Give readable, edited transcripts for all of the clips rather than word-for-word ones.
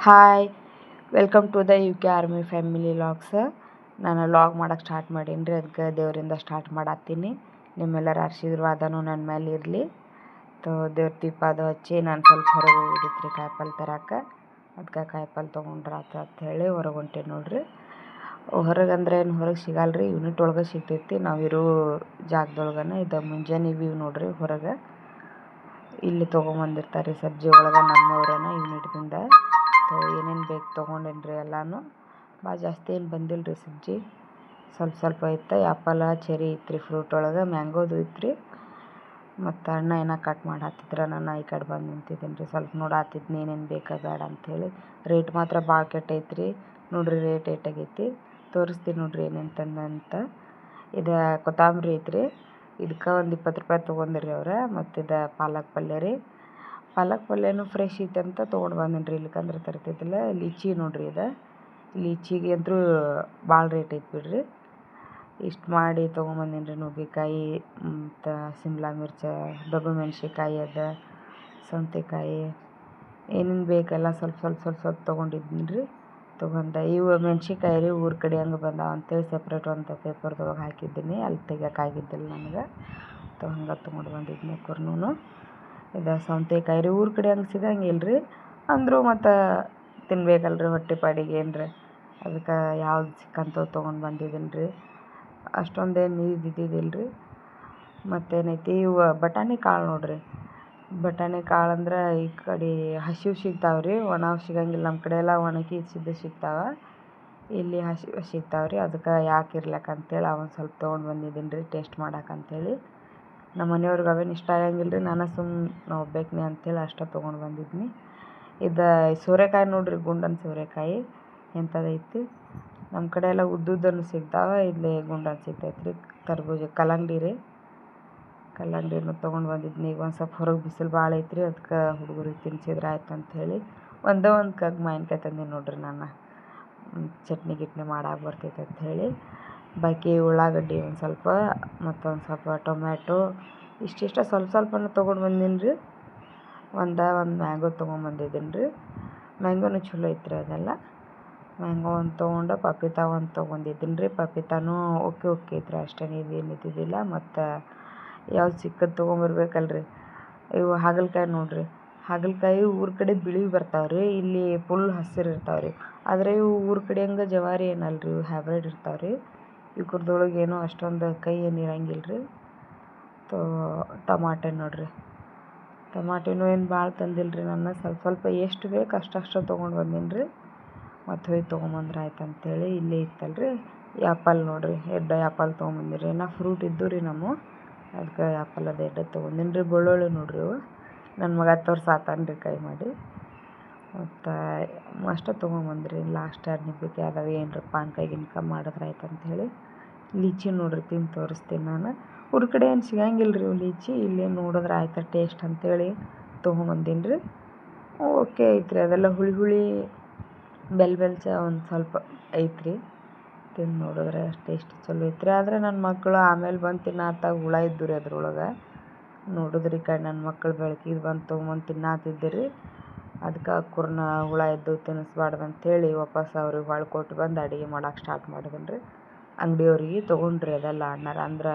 Hi, welcome to the U K army family logs. ನಾನು log ಮಾಡೋಕ್ಕೆ start ಮಾಡೀನಿ ರೀ. ಅದಕ್ಕೆ ದೇವರಿಂದ ಸ್ಟಾರ್ಟ್ ಮಾಡತ್ತೀನಿ. ನಿಮ್ಮೆಲ್ಲರ ಆಶೀರ್ವಾದನೂ ನನ್ನ ಮೇಲೆ ಇರಲಿ. ದೇವ್ರ ದೀಪ ಅದು ಹಚ್ಚಿ ನಾನು ಸ್ವಲ್ಪ ಹೊರಗೆ ಹೋಗಿದ್ರಿ ಕಾಯಿಪಲ್ಲೆ ತರಕ್ಕೆ. ಅದಕ್ಕೆ ಕಾಯಿಪಲ್ಲೆ ತೊಗೊಂಡ್ರಾತ ಅಂತ ಹೇಳಿ ಹೊರಗೆ ಹೊಂಟೇನಿ ನೋಡ್ರಿ. ಹೊರಗೆ ಅಂದ್ರೆ ಏನು ಹೊರಗೆ ಸಿಗಲ್ಲ ರೀ, ಯೂನಿಟ್ ಒಳಗೆ ಸಿಗ್ತೈತಿ. ನಾವಿರೋ ಜಾಗದೊಳಗನೆ ಇದು ಮುಂಜಾನೆ ವ್ಯೂ ನೋಡ್ರಿ. ಹೊರಗೆ ಇಲ್ಲಿ ತೊಗೊಂಬಂದಿರ್ತಾರೆ ರೀ ಸಬ್ಜಿ ಒಳಗೆ ನಮ್ಮವ್ರನ್ನ ಯೂನಿಟ್ದಿಂದ. ಏನೇನು ಬೇಕು ತೊಗೊಂಡೇನ್ರಿ ಎಲ್ಲನೂ. ಭಾಳ ಜಾಸ್ತಿ ಏನು ಬಂದಿಲ್ಲ ರೀ ಸಬ್ಜಿ, ಸ್ವಲ್ಪ ಸ್ವಲ್ಪ ಇತ್ತು. ಆ್ಯಪಲ ಚೆರಿ ಇತ್ತು ರೀ, ಫ್ರೂಟ್ ಒಳಗೆ ಮ್ಯಾಂಗೋದು ಇತ್ತು ರೀ. ಮತ್ತು ಅಣ್ಣ ಏನೋ ಕಟ್ ಮಾಡತ್ತಿದ್ರ, ನಾನು ಈ ಕಡೆ ಬಂದು ನಿಂತಿದ್ದೀನಿ ರೀ. ಸ್ವಲ್ಪ ನೋಡಾತಿದ್ನಿ ಏನೇನು ಬೇಕಾ ಬೇಡ ಅಂಥೇಳಿ. ರೇಟ್ ಮಾತ್ರ ಭಾಳ ಕೆಟ್ಟೈತೆ ರೀ ನೋಡ್ರಿ. ರೇಟ್ ಏಟಾಗೈತಿ ತೋರಿಸ್ತೀನಿ ನೋಡ್ರಿ ಏನೇನು ತಂದಂತ. ಇದು ಕೊತ್ತಂಬರಿ ಐತ್ರಿ, ಇದಕ್ಕೆ ಒಂದು 20 ರೂಪಾಯಿ ತೊಗೊಂಡ್ರಿ ಅವ್ರು. ಮತ್ತು ಇದು ಪಾಲಕ್ ಪಲ್ಯ ರೀ. ಪಾಲಕ್ ಪಲ್ಯನೂ ಫ್ರೆಶ್ ಐತೆ ಅಂತ ತೊಗೊಂಡು ಬಂದೀನಿ ರೀ, ಇಲ್ಲಕಂದ್ರೆ ತರ್ತಿದ್ದಿಲ್ಲ. ಲೀಚಿ ನೋಡ್ರಿ, ಇದು ಲೀಚಿಗೆ ಅಂತೂ ಭಾಳ ರೇಟ್ ಐತೆ ಬಿಡ್ರಿ. ಇಷ್ಟು ಮಾಡಿ ತೊಗೊಂಬಂದೀನಿ ರೀ. ನುಗ್ಗೆಕಾಯಿ ಮತ್ತು ಶಿಮ್ಲಾ ಮಿರ್ಚ, ಡಬ್ಬು ಮೆಣ್ಸಿನ್ಕಾಯಿ, ಅದು ಸೌತೆಕಾಯಿ, ಏನೇನು ಬೇಕೆಲ್ಲ ಸ್ವಲ್ಪ ಸ್ವಲ್ಪ ಸ್ವಲ್ಪ ಸ್ವಲ್ಪ ತೊಗೊಂಡಿದ್ದೀನಿ ರೀ. ಇವು ಮೆಣ್ಸಿನ್ಕಾಯಿ ರೀ, ಊರ ಕಡೆ ಹಂಗೆ ಬಂದಾವ ಅಂತೇಳಿ ಸಪ್ರೇಟ್ ಒಂದು ಪೇಪರ್ದೊಳಗೆ ಹಾಕಿದ್ದೀನಿ. ಅಲ್ಲಿ ತೆಗಿಯೋಕ್ಕಾಗಿದ್ದಿಲ್ಲ ನನಗೆ, ಹಂಗೆ ತೊಗೊಂಡು ಬಂದಿದ್ದೀನಿ ಕುರ್ನೂ. ಇದು ಸೌತೆಕಾಯಿ ರೀ, ಊರ ಕಡೆ ಹಂಗೆ ಸಿಗಂಗಿಲ್ಲ ರೀ. ಅಂದರೂ ಮತ್ತು ತಿನ್ಬೇಕಲ್ಲ ರೀ ಹೊಟ್ಟೆ ಪಾಡಿಗೆ ಏನ್ರಿ. ಅದಕ್ಕೆ ಯಾವ್ದು ಸಿಕ್ಕಂಥವು ತೊಗೊಂಡು ಬಂದಿದ್ದೀನಿ ರೀ. ಅಷ್ಟೊಂದೇನು ಇದ್ದಿದ್ದಿಲ್ಲ ರೀ. ಮತ್ತೇನೈತಿ, ಇವು ಬಟಾಣಿ ಕಾಳು ನೋಡ್ರಿ. ಬಟಾಣಿ ಕಾಳು ಅಂದ್ರೆ ಈ ಕಡೆ ಹಸಿವು ಸಿಗ್ತಾವೆ ರೀ, ಒಣವು ಸಿಗಂಗಿಲ್ಲ. ನಮ್ಮ ಕಡೆ ಎಲ್ಲ ಒಣಗಿಸಿದ್ದು ಸಿಗ್ತಾವೆ, ಇಲ್ಲಿ ಹಸಿವು ಸಿಗ್ತಾವೆ ರೀ. ಅದಕ್ಕೆ ಯಾಕೆ ಇರ್ಲಕ್ಕಂತೇಳಿ ಅವನು ಸ್ವಲ್ಪ ತೊಗೊಂಡು ಬಂದಿದ್ದೀನಿ ರೀ, ಟೇಸ್ಟ್ ಮಾಡೋಕ್ಕಂತೇಳಿ. ನಮ್ಮ ಮನೆಯವ್ರಿಗೆ ಅವೇನು ಇಷ್ಟ ಆಗಂಗಿಲ್ಲ ರೀ. ನಾನು ನಾವು ಒಬ್ಬೇಕನೆ ಅಂಥೇಳಿ ಅಷ್ಟೇ ತೊಗೊಂಡು ಬಂದಿದ್ನಿ. ಇದು ಸೋರೆಕಾಯಿ ನೋಡ್ರಿ, ಗುಂಡನ ಸೋರೆಕಾಯಿ ಎಂಥದೈತಿ. ನಮ್ಮ ಕಡೆ ಎಲ್ಲ ಉದ್ದುದ್ದನ್ನು ಸಿಗ್ತಾವೆ, ಇಲ್ಲಿ ಗುಂಡನ ಸಿಗ್ತೈತೆ ರೀ. ಕರ್ಬೂಜ ಕಲ್ಲಂಗಡಿ ರೀ, ಕಲ್ಲಂಗಡಿನೂ ತೊಗೊಂಡು ಬಂದಿದ್ನಿ. ಈಗ ಒಂದು ಸ್ವಲ್ಪ ಹೊರಗೆ ಬಿಸಿಲು ಭಾಳ ಐತ್ರಿ, ಅದಕ್ಕೆ ಹುಡುಗರಿಗೆ ತಿನ್ಸಿದ್ರೆ ಆಯ್ತು ಅಂಥೇಳಿ ಒಂದು ಕಗ್ ಮಾವಿನ್ಕಾಯಿ ತಂದೀನಿ ನೋಡ್ರಿ. ನಾನು ಚಟ್ನಿ ಗಿಟ್ನಿ ಮಾಡಕ್ಕೆ ಬರ್ತೈತೆ ಅಂಥೇಳಿ. ಬಾಕಿ ಉಳ್ಳಾಗಡ್ಡಿ ಒಂದು ಸ್ವಲ್ಪ, ಮತ್ತೊಂದು ಸ್ವಲ್ಪ ಟೊಮ್ಯಾಟೊ, ಇಷ್ಟಿಷ್ಟ ಸ್ವಲ್ಪ ಸ್ವಲ್ಪನೂ ತೊಗೊಂಡು ಬಂದೀನಿ ರೀ. ಒಂದು ಮ್ಯಾಂಗೋ ತೊಗೊಂಬಂದಿದ್ದೀನಿ ರೀ. ಮ್ಯಾಂಗೋನು ಚಲೋ ಐತ್ರಿ ಅದೆಲ್ಲ. ಮ್ಯಾಂಗೋ ಒಂದು ತೊಗೊಂಡು ಪಪೀತಾ ಒಂದು ತೊಗೊಂಡಿದ್ದೀನಿ ರೀ. ಪಪೀತಾನೂ ಓಕೆ ಐತ್ರಿ, ಅಷ್ಟೇನು ಇದೇನು ಇದ್ದಿದ್ದಿಲ್ಲ. ಮತ್ತು ಯಾವ್ದು ಸಿಕ್ಕದು ತೊಗೊಂಬರ್ಬೇಕಲ್ರಿ. ಇವು ಹಾಗಲಕಾಯಿ ನೋಡ್ರಿ. ಹಾಗಲಕಾಯಿ ಊರ ಕಡೆ ಬಿಳಿ ಬರ್ತಾವೆ ರೀ, ಇಲ್ಲಿ ಫುಲ್ ಹಸಿರು ಇರ್ತಾವೆ ರೀ. ಆದರೆ ಇವು ಊರ ಕಡೆ ಹಂಗೆ ಜವಾರಿ ಏನಲ್ಲ ರೀ, ಇವು ಹೈಬ್ರಿಡ್ ಇರ್ತಾವೆ ರೀ. ಇವ್ರದೊಳಗೆ ಏನೋ ಅಷ್ಟೊಂದು ಕೈ ಏನು ಇರಂಗಿಲ್ಲ ರೀ. ಟಮಾಟೆ ನೋಡ್ರಿ. ಟಮಾಟಿನೂ ಏನು ಭಾಳ ತಂದಿಲ್ಲ ರೀ. ನಾನು ಸ್ವಲ್ಪ ಸ್ವಲ್ಪ ಎಷ್ಟು ಬೇಕು ಅಷ್ಟು ತೊಗೊಂಡು ಬಂದೀನಿ ರೀ. ಮತ್ತು ಹೋಗಿ ತೊಗೊಂಬಂದ್ರೆ ಆಯ್ತು ಅಂಥೇಳಿ ಇಲ್ಲೇ ಇತ್ತಲ್ರಿ. ಆ್ಯಪಲ್ ನೋಡ್ರಿ, ಎಡ್ಡೆ ಆ್ಯಪಲ್ ತೊಗೊಂಬಂದಿನಿ ರೀ. ನಾ ಫ್ರೂಟ್ ಇದ್ದು ರೀ ನಮ್ಮ, ಅದಕ್ಕೆ ಆ್ಯಪಲ್ ಅದು ಎಡ್ಡೆ ತೊಗೊಂಡೀನಿ ರೀ. ಬೆಳ್ಳುಳ್ಳಿ ನೋಡ್ರಿ, ಇವು ನನ್ನ ಮಗ ತೋರ್ಸಾತಾನ ರೀ ಕೈ ಮಾಡಿ. ಮತ್ತು ಅಷ್ಟೇ ತೊಗೊಂಬಂದ್ರಿ. ಲಾಸ್ಟ್ 2 ನಿಂಬೆಕಾಯಿ ಅದಾವೆ, ಏನರ ಪಾನಕ ಗಿನ್ಕ ಮಾಡಿದ್ರೆ ಆಯ್ತು ಅಂಥೇಳಿ. ಲೀಚಿ ನೋಡ್ರಿ, ತಿಂದು ತೋರಿಸ್ತೀನಿ ನಾನು. ಊರ ಕಡೆ ಏನು ಸಿಗಂಗಿಲ್ಲ ರೀ ಲೀಚಿ, ಇಲ್ಲೇ ನೋಡಿದ್ರೆ ಆಯ್ತು ಟೇಸ್ಟ್ ಅಂಥೇಳಿ ತೊಗೊಂಬಂದೀನಿ ರೀ. ಓಕೆ ಐತ್ರಿ, ಅದೆಲ್ಲ ಹುಳಿ ಹುಳಿ ಬೆಲ್ಚ ಒಂದು ಸ್ವಲ್ಪ ಐತ್ರಿ. ತಿಂದು ನೋಡಿದ್ರೆ ಟೇಸ್ಟ್ ಚಲೋ ಐತ್ರಿ. ಆದರೆ ನನ್ನ ಮಕ್ಕಳು ಆಮೇಲೆ ಬಂದು ತಿನ್ನಾತ್ತಾಗ ಹುಳ ಇದ್ದು ರೀ ಅದ್ರೊಳಗೆ. ನೋಡಿದ್ರಿ ಈ ಕಡೆ ನನ್ನ ಮಕ್ಕಳು ಬೆಳಕಿಗೆ ಬಂದು ತೊಗೊಂಬಂದು ತಿನ್ನಾತಿದ್ದರು. ಅದಕ್ಕೆ ಕುರ್ನ ಹುಳ ಇದ್ದು ತಿನ್ನಿಸ್ಬಾರ್ದು ಅಂಥೇಳಿ ವಾಪಸ್ ಅವ್ರಿಗೆ ಹೊಳ್ಳಿ ಕೊಟ್ಟು ಬಂದು ಅಡುಗೆ ಮಾಡೋಕೆ ಸ್ಟಾರ್ಟ್ ಮಾಡಿದ್ದೀನಿ ರೀ. ಅಂಗಡಿಯವ್ರಿಗೆ ತೊಗೊಂಡ್ರಿ ಅದೆಲ್ಲ ಅಣ್ಣಾರ, ಅಂದ್ರೆ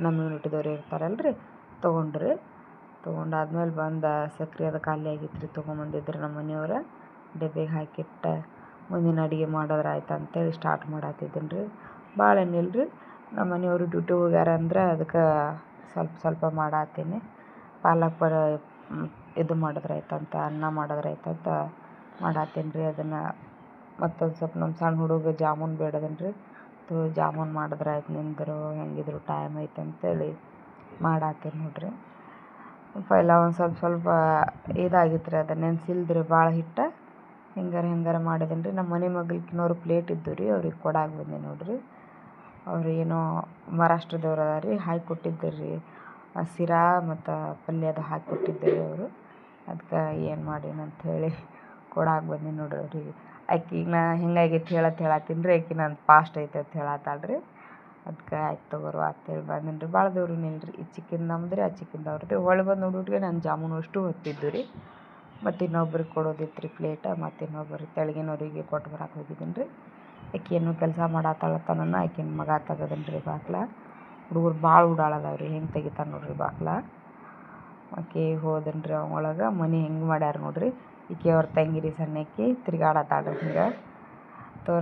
ನಮ್ಮ ಯೂನಿಟ್ದವ್ರು ಇರ್ತಾರಲ್ರಿ, ತೊಗೊಂಡಾದ್ಮೇಲೆ ಬಂದು ಸಕ್ರೆ ಅದು ಖಾಲಿ ಆಗಿತ್ತು ರೀ, ತೊಗೊಂಬಂದಿದ್ರು ನಮ್ಮ ಮನೆಯವ್ರು. ಡಬ್ಬಿಗೆ ಹಾಕಿಟ್ಟು ಮುಂದಿನ ಅಡುಗೆ ಮಾಡಿದ್ರೆ ಆಯ್ತು ಅಂಥೇಳಿ ಸ್ಟಾರ್ಟ್ ಮಾಡತ್ತಿದ್ದೀನಿ ರೀ. ಭಾಳ ಏನಿಲ್ಲ ರೀ, ನಮ್ಮ ಮನೆಯವರು ಡ್ಯೂಟಿ ಹೋಗ್ಯಾರ ಅಂದ್ರೆ ಅದಕ್ಕೆ ಸ್ವಲ್ಪ ಸ್ವಲ್ಪ ಮಾಡತ್ತೀನಿ. ಪಾಲಕ್ ಇದು ಮಾಡಿದ್ರೆ ಆಯ್ತಂತ, ಅನ್ನ ಮಾಡಿದ್ರೆ ಆಯ್ತಂತ ಮಾಡತ್ತೀನಿ ರೀ. ಅದನ್ನು ಮತ್ತೊಂದು ಸ್ವಲ್ಪ ನಮ್ಮ ಸಣ್ಣ ಹುಡುಗ ಜಾಮೂನ್ ಬೇಡದನ್ ರೀ. ಜಾಮೂನ್ ಮಾಡಿದ್ರೆ ಆಯ್ತು, ನಿಂದರು ಹೆಂಗಿದ್ರು ಟೈಮ್ ಐತೆ ಅಂತೇಳಿ ಮಾಡತ್ತೀನಿ ನೋಡ್ರಿ. ಪೈಲ ಒಂದು ಸ್ವಲ್ಪ ಸ್ವಲ್ಪ ಇದಾಗಿತ್ತು ರೀ, ಅದು ನೆನೆಸಿಲ್ದ್ರಿ ಭಾಳ ಹಿಟ್ಟು. ಹೆಂಗಾರ ಮಾಡಿದ್ದೀನಿ ರೀ. ನಮ್ಮ ಮನೆ ಮಗಲ್ಕಿನವ್ರು ಪ್ಲೇಟ್ ಇದ್ದು ರೀ, ಅವ್ರಿಗೆ ಕೊಡಾಕ ಬಂದೆ ನೋಡ್ರಿ. ಅವ್ರು ಏನೋ ಮಹಾರಾಷ್ಟ್ರದವ್ರು ಅದಾರ ರೀ, ಹಾಕಿ ಕೊಟ್ಟಿದ್ದರು ರೀ ಶಿರಾ ಮತ್ತು ಪಲ್ಯ ಅದು ಹಾಕಿ ಕೊಟ್ಟಿದ್ದರು ರೀ ಅವರು. ಅದಕ್ಕೆ ಏನು ಮಾಡೀನಿ ಅಂಥೇಳಿ ಕೊಡಾಕ ಬಂದೀನಿ ನೋಡ್ರಿ ಅವ್ರಿಗೆ. ಆಕಿಗೆ ನಾ ಹೆಂಗಾಗೈತೆ ಹೇಳತ್ತೀನಿ ರೀ, ಆಕಿ ನಾನು ಫಾಸ್ಟ್ ಐತೆ ಅಂತ ಹೇಳತ್ತಾಳ ರೀ. ಅದಕ್ಕೆ ಆಯ್ತು ತಗೋರು ಅಂತೇಳಿ ಬಂದೀನಿ ರೀ. ಭಾಳ ದೂರ ನಿಲ್ರಿ, ಈ ಚಿಕ್ಕಿಂದ ನಮ್ದು ರೀ, ಆ ಚಿಕ್ಕಿಂದ ಅವ್ರದ್ದು. ಹೊಳ್ಳಿ ಬಂದು ನೋಡೋಟ್ಗೆ ನನ್ನ ಜಾಮೂನು ಅಷ್ಟು ಹೊತ್ತಿದ್ದು ರೀ. ಮತ್ತು ಇನ್ನೊಬ್ರಿಗೆ ಕೊಡೋದಿತ್ತು ರೀ ಪ್ಲೇಟ. ಮತ್ತು ಇನ್ನೊಬ್ರಿಗೆ ತೆಳಗಿನವ್ರಿಗೆ ಕೊಟ್ಟು ಬರಕ್ಕೆ ಹೋಗಿದ್ದೀನಿ ರೀ. ಆಕೆ ಏನು ಕೆಲಸ ಮಾಡತ್ತಾಳತ್ತನ ಆಕಿನ ಮಗ ತೆಗದನ್ ರೀ ಬಾಗ್ಲ. ಹುಡುಗರು ಭಾಳ ಓಡಾಳದಾವ್ರಿ, ಹೆಂಗೆ ತೆಗಿತಾನೆ ನೋಡ್ರಿ ಬಾಗ್ಲ. ಆಕೆ ಹೋದನ್ ರೀ ಒಳಗೆ. ಮನೆ ಹೆಂಗೆ ಮಾಡ್ಯಾರ ನೋಡ್ರಿ. ಈಕೆ ಅವ್ರ ತಂಗಿರಿ ಸಣ್ಣಕ್ಕಿ ತಿರ್ಗಾಡತ್ತಾಳ್ರಿ ಹಿಂಗೆ.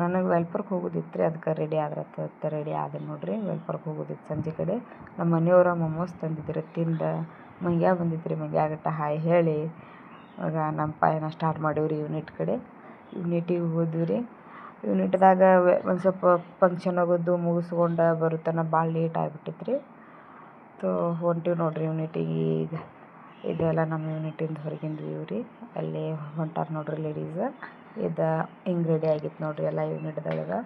ನನಗೆ ವೆಲ್ಪರ್ಗೆ ಹೋಗೋದಿತ್ತು ರೀ, ಅದಕ್ಕೆ ರೆಡಿ ಆದ್ರತ್ತ ರೆಡಿ ಆದೆ ನೋಡ್ರಿ. ವೆಲ್ಪರ್ಗೆ ಹೋಗೋದಿತ್ತು ಸಂಜೆ ಕಡೆ. ನಮ್ಮ ಮನೆಯವ್ರ ಮೊಮೋಸ್ ತಂದಿದ್ರು, ತಿಂದು ಮಂಗ್ಯ ಬಂದಿತ್ತು ರೀ. ಮಂಗ್ಯಾಗಟ್ಟ ಹಾಯ್ ಹೇಳಿ ಆಗ ನಮ್ಮ ಪಯಣ ಸ್ಟಾರ್ಟ್ ಮಾಡೀವಿ ರೀ ಯೂನಿಟ್ ಕಡೆ. ಯೂನಿಟಿಗೆ ಹೋದ್ವಿ ರೀ. ಯೂನಿಟ್ದಾಗ ಒಂದು ಸ್ವಲ್ಪ ಫಂಕ್ಷನ್ ಆಗೋದು ಮುಗಿಸ್ಕೊಂಡು ಬರುತ್ತನ ಭಾಳ ಲೇಟ್ ಆಗಿಬಿಟ್ಟಿತ್ತು ರೀ. ಹೊಂಟೀವಿ ನೋಡ್ರಿ ಯೂನಿಟಿಗೆ. ಈಗ ಇದೆಲ್ಲ ನಮ್ಮ ಯೂನಿಟಿಂದ ಹೊರಗಿಂದ ವ್ಯೂ ರೀ. ಅಲ್ಲಿ ಹೊಂಟಾರ ನೋಡ್ರಿ ಲೇಡೀಸ್. ಇದು ಹಿಂಗೆ ರೆಡಿ ಆಗಿತ್ತು ನೋಡ್ರಿ ಎಲ್ಲ ಯೂನಿಟ್ದೊಳಗೆ.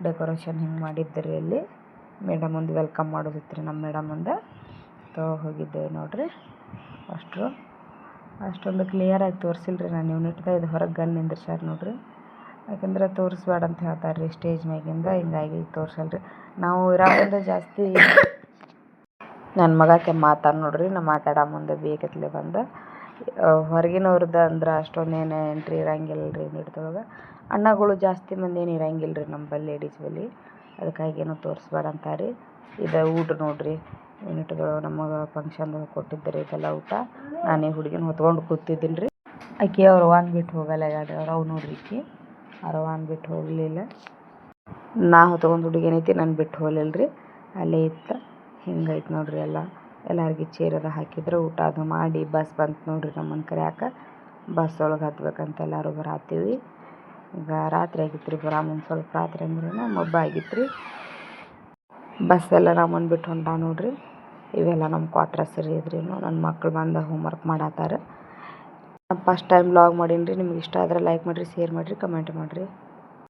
ಡೆಕೋರೇಷನ್ ಹಿಂಗೆ ಮಾಡಿದ್ರಿ. ಅಲ್ಲಿ ಮೇಡಮ್ ಮುಂದೆ ವೆಲ್ಕಮ್ ಮಾಡೋದಿತ್ತು ರೀ ನಮ್ಮ ಮೇಡಮ್ ಮುಂದೆ. ಹೋಗಿದ್ದೇವೆ ನೋಡ್ರಿ. ಅಷ್ಟೊಂದು ಕ್ಲಿಯರಾಗಿ ತೋರಿಸಿಲ್ಲ ರೀ ನಾನು ಯೂನಿಟ್ದಾಗ. ಇದು ಹೊರಗೆ ಗನ್ ನಿಂದ್ರಿಸ್ಯಾರ ನೋಡ್ರಿ. ಯಾಕಂದ್ರೆ ತೋರಿಸ್ಬೇಡ ಅಂತ ಹೇಳ್ತಾರೆ ರೀ ಸ್ಟೇಜ್ ಮ್ಯಾಗಿಂದ. ಹಿಂಗಾಗಿ ತೋರಿಸಲ್ಲ ರೀ. ನಾವು ಇರೋ ಮುಂದೆ ಜಾಸ್ತಿ ನನ್ನ ಮಗಕ್ಕೆ ಮಾತಾಡಿ ನೋಡ್ರಿ. ನಾ ಮಾತಾಡೋ ಮುಂದೆ ಬೇಕತ್ಲೆ ಬಂದು ಹೊರಗಿನವ್ರದ್ದು ಅಂದ್ರೆ ಅಷ್ಟೊಂದೇನು ಎಂಟ್ರಿ ಇರಂಗಿಲ್ಲ ರೀ ಯೂನಿಟ್ದೊಳಗೆ. ಅಣ್ಣಗಳು ಜಾಸ್ತಿ ಮಂದಿ ಏನು ಇರಂಗಿಲ್ಲ ರೀ ನಮ್ಮ ಬಳಿ ಲೇಡೀಸ್ ಬಳಿ. ಅದಕ್ಕಾಗಿ ಏನೋ ತೋರಿಸ್ಬೇಡ ಅಂತಾರೆ ರೀ. ಇದು ಊಟ ನೋಡ್ರಿ ಯೂನಿಟ್ಗಳು ನಮಗೆ ಫಂಕ್ಷನ್ದಾಗ ಕೊಟ್ಟಿದ್ದಾರೆ ಇದೆಲ್ಲ ಊಟ. ನಾನು ಈ ಹುಡುಗಿನ ಹೊತ್ಕೊಂಡು ಕೂತಿದ್ದೀನಿ ರೀ. ಆಕೆ ಅವ್ರವ್ವನ ಬಿಟ್ಟು ಹೋಗಲ್ಲ ಹೇಳ್ರಿ. ಅವ್ರು ನೋಡ್ರಿ ಈಕಿ ಅವ್ರವ್ವನ ಬಿಟ್ಟು ಹೋಗಲಿಲ್ಲ. ನಾ ಹೊತ್ಕೊಂಡು ಹುಡುಗಿ ಏನೈತಿ ನಾನು ಬಿಟ್ಟು ಹೋಗಲಿಲ್ಲ ರೀ. ಅಲ್ಲೇ ಇತ್ತು. ಹಿಂಗೈತೆ ನೋಡ್ರಿ. ಎಲ್ಲರಿಗೆ ಚೇರದ ಹಾಕಿದ್ರೆ ಊಟ ಅದು ಮಾಡಿ ಬಸ್ ಬಂತು ನೋಡ್ರಿ ನಮ್ಮನ್ನು ಕರ್ಯಾಕೆ. ಬಸ್ ಒಳಗೆ ಹತ್ಬೇಕಂತ ಎಲ್ಲರೂ ಬರಾತೀವಿ. ಈಗ ರಾತ್ರಿ ಆಗಿತ್ತು ರೀ. ಬರಾಮುಂದು ಸ್ವಲ್ಪ ರಾತ್ರಿ ಅಂದ್ರೆ ಮಬ್ಬ ಆಗಿತ್ತು ರೀ. ಬಸ್ ಎಲ್ಲ ನಮ್ಮನ್ನು ಬಿಟ್ಟು ಹೊಂಟ ನೋಡ್ರಿ. ಇವೆಲ್ಲ ನಮ್ಮ ಕ್ವಾರ್ಟರ್ಸ್ ರೀ. ಇದ್ರೇನು ನನ್ನ ಮಕ್ಳು ಬಂದು ಹೋಮ್ವರ್ಕ್ ಮಾಡತ್ತಾರ. ಫಸ್ಟ್ ಟೈಮ್ ವ್ಲಾಗ್ ಮಾಡೀನಿ ರೀ. ನಿಮ್ಗೆ ಇಷ್ಟ ಆದರೆ ಲೈಕ್ ಮಾಡಿರಿ, ಶೇರ್ ಮಾಡಿರಿ, ಕಮೆಂಟ್ ಮಾಡಿರಿ.